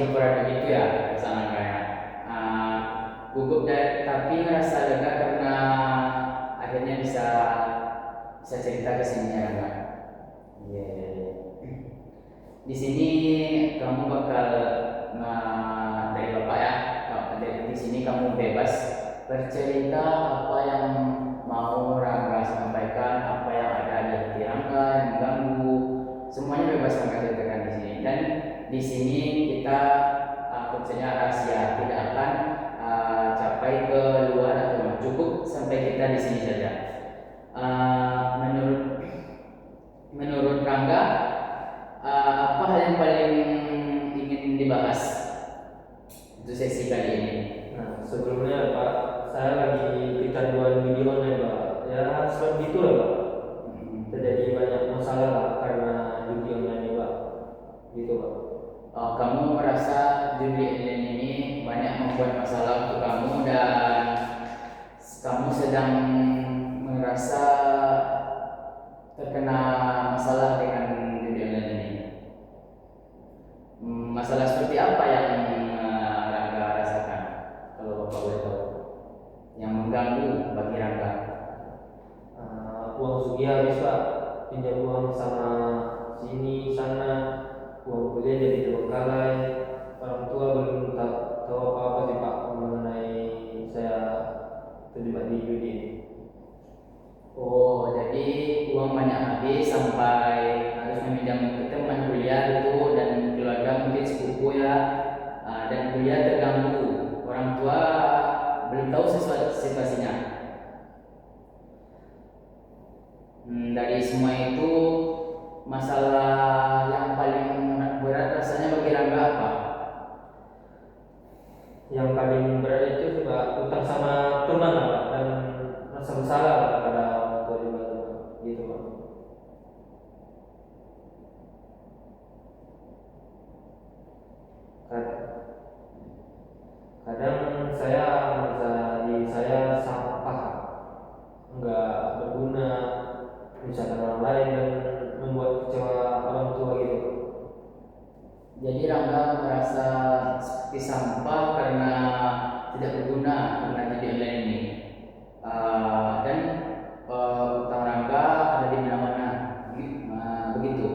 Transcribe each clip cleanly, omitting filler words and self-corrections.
campuran begitu ya kesana kayak gugup dan tapi ngerasa lega karena akhirnya bisa bisa cerita ke sini ya Kak. Iya, iya, iya. Di sini kamu bakal dari Bapak ya. Di sini kamu bebas bercerita apa yang mau Rangga sampaikan, apa yang ada di hati Rangga yang mengganggu, semuanya bebas Rangga ceritakan di sini. Dan di sini kita konsepnya rahasia, tidak akan capai ke luar atau cukup sampai kita di sini saja. Menurut Rangga, apa hal yang paling ingin dibahas untuk sesi kali ini? Nah, sebelumnya Pak, saya lagi kecanduan video online Pak. Ya seperti itu lah Pak. Terjadi banyak masalah lah karena judi online ini Pak. Gitu Pak. Kamu merasa judi online ini banyak membuat masalah untuk kamu dan kamu sedang merasa terkena masalah dengan judi online ini. Masalah seperti apa yang Rangga rasakan? Kalau Bapak boleh tahu, yang mengganggu bagi Rangga. Uang sugi habis Pak, pinjam uang sama sini sana, uang kuliah jadi terbengkalai. Orang tua belum tahu apa-apa sih Pak mengenai saya terlibat di judi ini. Oh, jadi uang banyak habis sampai harus meminjam ke teman kuliah itu dan keluarga mungkin sepupu ya, dan kuliah terganggu. Orang tua belum tahu situasinya. Dari semua itu masalah yang paling berat rasanya bagi Rangga apa? Yang paling berat itu sih Pak, utang sama teman lah Pak, dan rasa bersalah Pak pada orang tua juga Pak. Gitu Pak. Kadang saya merasa diri saya sampah, nggak berguna, misalkan orang lain dan membuat kecewa orang tua gitu Pak. Jadi Rangga merasa seperti sampah karena tidak berguna karena judi online ini. Dan utang Rangga ada di mana-mana, begitu.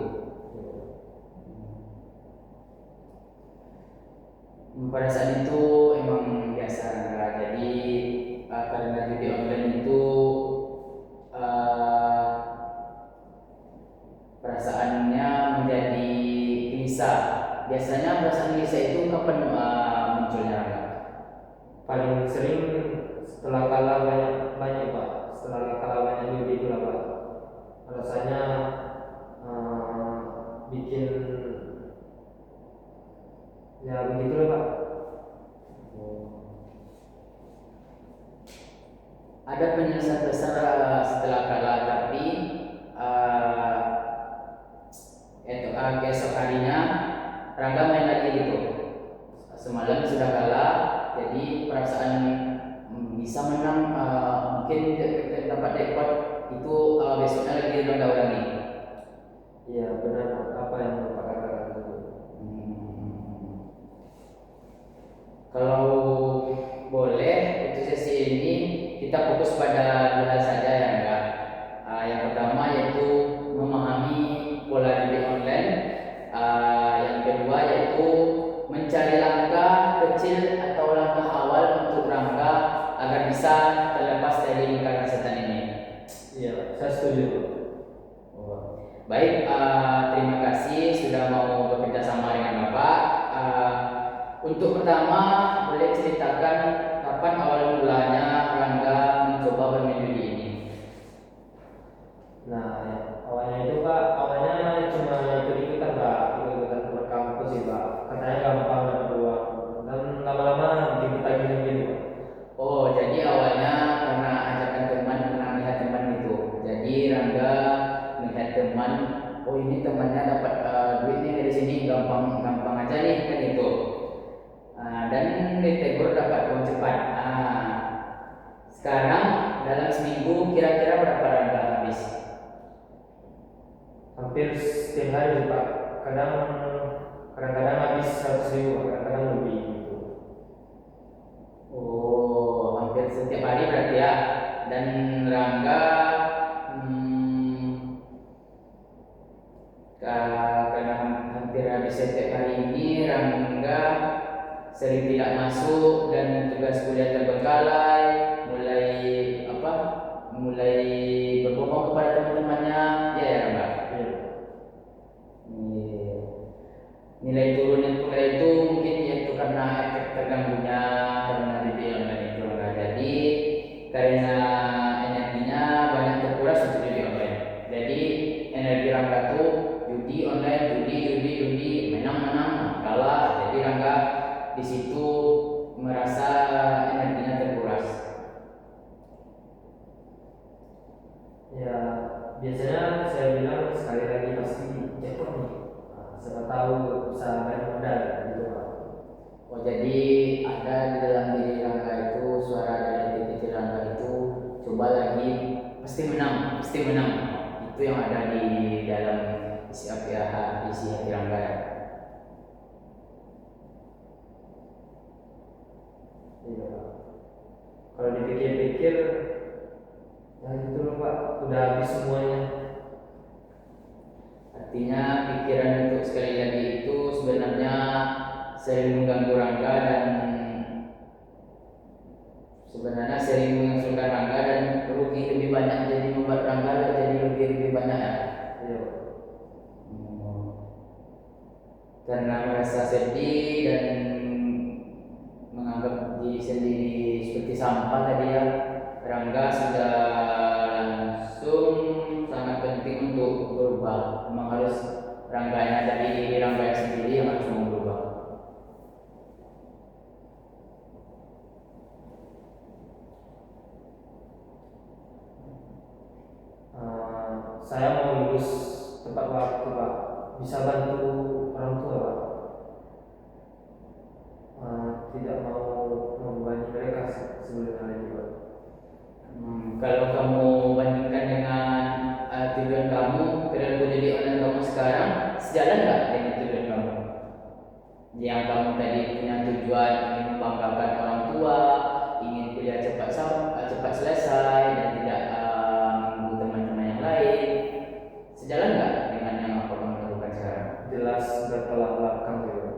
Pada saat itu emang biasa Rangga. Jadi karena judi online itu perasaannya menjadi gelisah. Biasanya perasaan gelisah itu kapan munculnya Rangga? Paling sering setelah kalah banyak Pak, setelah kalah banyak judi itu lah Pak. Rasanya bikin ya begitulah Pak. Ada penyelesaian besar setelah kalah, tapi keesok harinya Rangga main lagi gitu. Semalam sudah kalah, jadi perasaan bisa menang mungkin dapat jackpot itu besoknya lagi Rangga ulangi. Iya benar Pak, apa yang Bapak katakan itu. Kalau boleh untuk sesi ini kita fokus pada dua hal saja ya enggak. Yang pertama yaitu memahami pola judi online. Yang kedua yaitu mencari langkah kecil atau langkah awal untuk Rangga agar bisa terlepas dari lingkaran setan ini. Iya, saya setuju Pak. Baik, terima kasih sudah mau bekerja sama dengan Bapak. Untuk pertama, boleh ceritakan kapan awal mulanya Rangga mencoba bermain judi ini? Nah, ya, awalnya itu Pak, awalnya cuma ikut-ikutan Pak, ikut-ikutan keluar kampus sih Pak. Katanya gampang dapat uang, dan lama-lama bikin ketagihan gitu Pak. Oh, jadi awalnya karena ajakan teman, karena melihat teman itu. Jadi Rangga melihat teman, oh ini temannya dapat duitnya dari sini, gampang aja nih kan itu. Dan ditegur dapat uang cepat. Sekarang dalam seminggu kira-kira berapa Rangga habis? Hampir setiap hari sih Pak. Kadang kadang-kadang habis 100.000, kadang-kadang lebih gitu. Oh, hampir setiap hari berarti ya. Dan Rangga karena hampir habis setiap hari ini Rangga sering tidak masuk dan tugas kuliah terbengkalai, mulai apa? Mulai berbohong kepada teman-temannya, ya ya Rangga. Iya. Iya. Nilai turunnya kuliah itu mungkin yaitu karena efek terganggunya karena dididik online itu Rangga. Jadi karena energinya banyak terkuras untuk judi online. Jadi energi Rangga tuh judi online, judi, menang, kalah. Jadi Rangga di situ merasa energinya terkuras. Ya, biasanya saya bilang sekali lagi pasti jackpot nih. Nah, siapa tahu bisa balik modal gitu Pak. Oh jadi ada di dalam diri Rangga itu suara dari hati Rangga itu coba lagi pasti menang. Itu yang ada di dalam isi hati Rangga ya. Iya Pak. Kalau dipikir-pikir, ya gitu loh Pak, udah habis semuanya. Artinya pikiran untuk sekali lagi itu sebenarnya sering mengganggu Rangga dan sebenarnya sering menghasilkan Rangga dan rugi lebih banyak, jadi membuat Rangga jadi lebih banyak ya. Iya. Hmm. Karena merasa sedih dan menganggap diri sendiri seperti sampah tadi ya, Rangga sudah langsung sangat penting untuk berubah. Memang harus Rangganya dari diri Rangga sendiri yang harus mau berubah. Saya mau lulus tepat waktu Pak, bisa bantu orang tua Pak. Tidak mau membebani mereka sebenarnya juga. Kalau kamu bandingkan dengan tujuan kamu, perilaku jadi online kamu sekarang, sejalan nggak dengan tujuan kamu? Yang kamu tadi punya tujuan ingin membanggakan orang tua, ingin kuliah cepat selesai dan tidak mengganggu teman-teman yang lain, sejalan nggak dengan yang apa kamu lakukan sekarang? Jelas bertolak belakang gitu.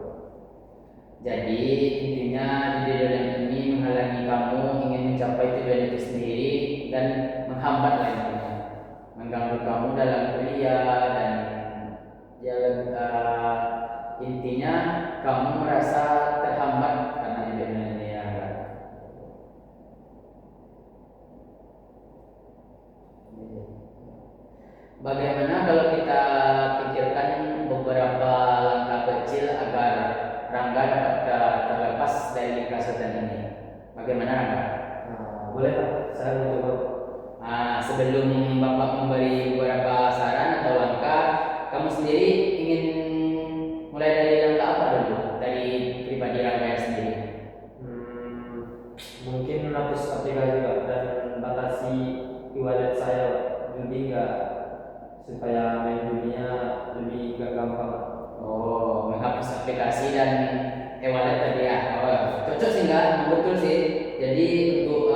Jadi intinya judul ini menghalangi kamu ingin mencapai tujuan itu sendiri dan menghambat lainnya, mengganggu kamu dalam kuliah dan ya intinya kamu merasa terhambat karena judul ini ya. Bagaimana kalau kita pikirkan beberapa langkah kecil agar Rangga dapat terlepas dari lingkaran setan ini? Bagaimana Rangga? Boleh Pak, saya mau coba. Sebelum Bapak memberi beberapa saran atau langkah, kamu sendiri ingin mulai dari langkah apa dulu? Dari pribadi Rangga sendiri? Mungkin hapus aplikasi Pak dan batasi e-wallet saya Pak. Judi nggak, supaya main judinya lebih nggak gampang Pak. Oh, menghapus aplikasi dan e-wallet tadi ya. Oh, cocok sih enggak? Betul sih. Jadi untuk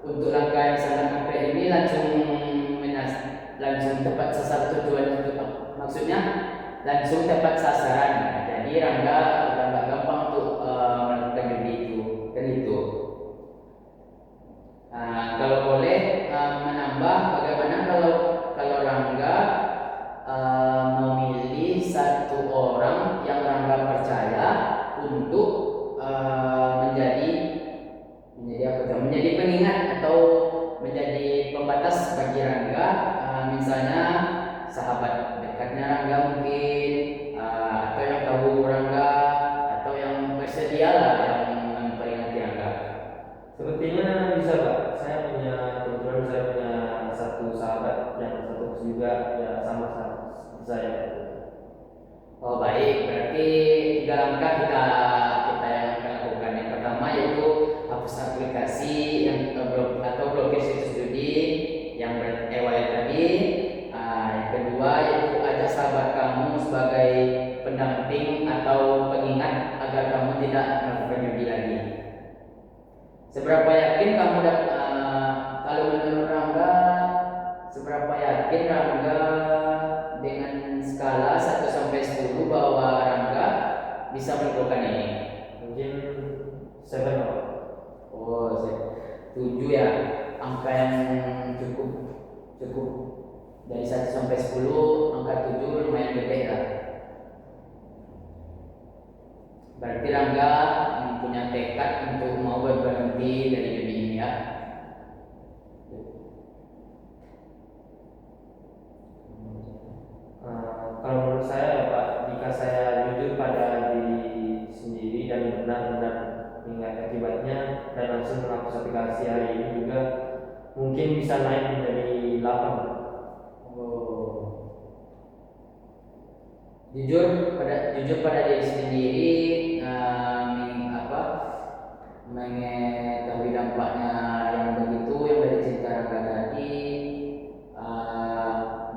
untuk langkah yang sangat konkret ini langsung tepat sasaran tujuan itu, maksudnya langsung tepat sasaran. Jadi Rangga udah nggak gampang untuk melakukan judi itu kan itu. Kalau boleh menambah, bagaimana kalau Rangga memilih satu orang yang Rangga percaya untuk menjadi pengingat atau menjadi pembatas bagi Rangga, misalnya sahabat dekatnya Rangga mungkin, atau yang tahu Rangga, atau yang bersedia lah yang memperingati Rangga. Sepertinya bisa Pak. Kebetulan saya punya satu sahabat yang satu juga ya sama seperti saya. Oh baik, berarti 3 langkah kita yang akan lakukan. Yang pertama yaitu hapus aplikasi atau blokir situs judi yang e-wallet tadi. Yang kedua yaitu ajak sahabat kamu sebagai Seberapa yakin kamu kalau menurut Rangga, seberapa yakin Rangga dengan skala 1 sampai 10 bahwa Rangga bisa melakukan ini? Mungkin 7 Pak. Oh, 7 ya. Angka yang cukup cukup dari 1 sampai 10, angka 7 lumayan gede lah. Berarti Rangga punya tekad untuk mau berhenti dari judi ini ya. Kalau menurut saya ya Pak, jika saya jujur pada diri sendiri dan benar-benar mengingat akibatnya dan langsung menghapus aplikasi hari ini juga, mungkin bisa naik menjadi 8. Oh. Jujur pada diri sendiri, mengetahui dampaknya yang begitu yang dari cerita Rangga tadi,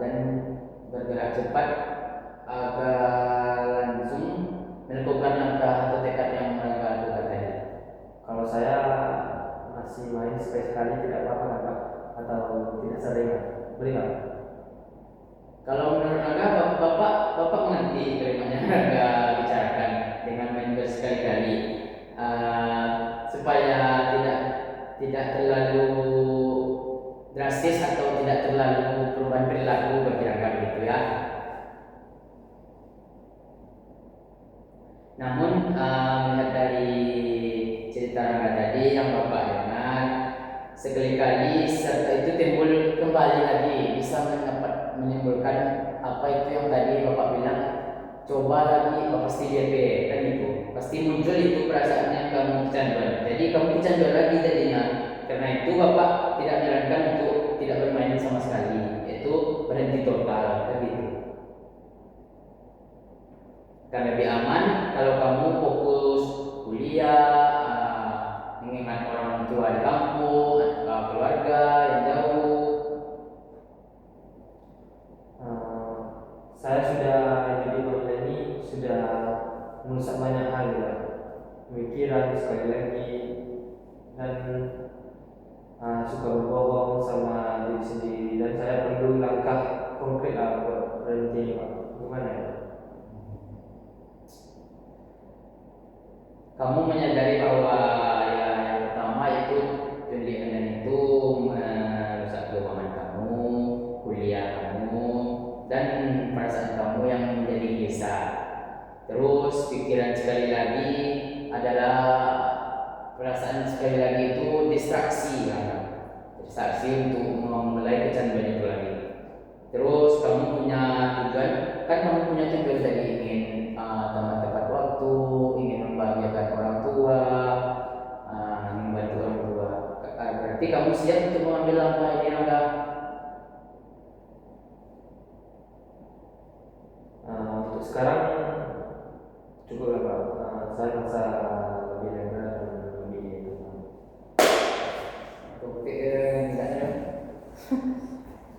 dan bergerak cepat agar langsung melakukan langkah atau tekad yang Rangga lakukan tadi. Kalau saya masih main sekali-sekali tidak apa-apa kan Pak? Atau tidak sering kan? Boleh nggak? Kalau menurut Rangga, bapak mengerti kalimatnya Rangga bicarakan dengan main bersekali-kali, supaya tidak terlalu drastis atau tidak terlalu perubahan perilaku bagi Rangga begitu ya. Namun melihat dari cerita Rangga tadi yang bapak dengar, sekali-kali serta itu timbul kembali lagi, bisa menimbulkan apa itu yang tadi bapak bilang, coba lagi, pasti DP kan itu, pasti muncul itu perasaan yang kamu kecanduan. Jadi kamu kecanduan lagi jadinya. Karena itu bapak tidak menyarankan untuk tidak bermain sama sekali, yaitu berhenti total kan gitu. Karena lebih aman kalau kamu fokus kuliah, mengingat orang tua di kampung, keluarga yang jauh. Saya sudah jadi online ini sudah merusak banyak hal ya, pemikiran sekali lagi, dan suka berbohong sama diri sendiri, dan saya perlu langkah konkret lah buat berhenti ini Pak. Gimana ya? Kamu menyadari bahwa ya yang pertama itu judi online itu merusak keuangan kamu, kuliah kamu, dan perasaan kamu yang menjadi gelisah. Terus pikiran sekali lagi adalah perasaan sekali lagi itu distraksi ya, distraksi untuk memulai kecanduan itu lagi. Terus kamu punya tujuan, kan kamu punya tujuan tadi, ingin tamat tepat waktu, ingin membahagiakan orang tua, ingin membantu orang tua. Berarti kamu siap untuk mengambil langkah ini, Rangga? Untuk sekarang cukup lah Pak. Saya merasa lebih lega dan lebih tenang.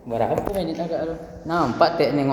Berapa menit agak nampak tak nengok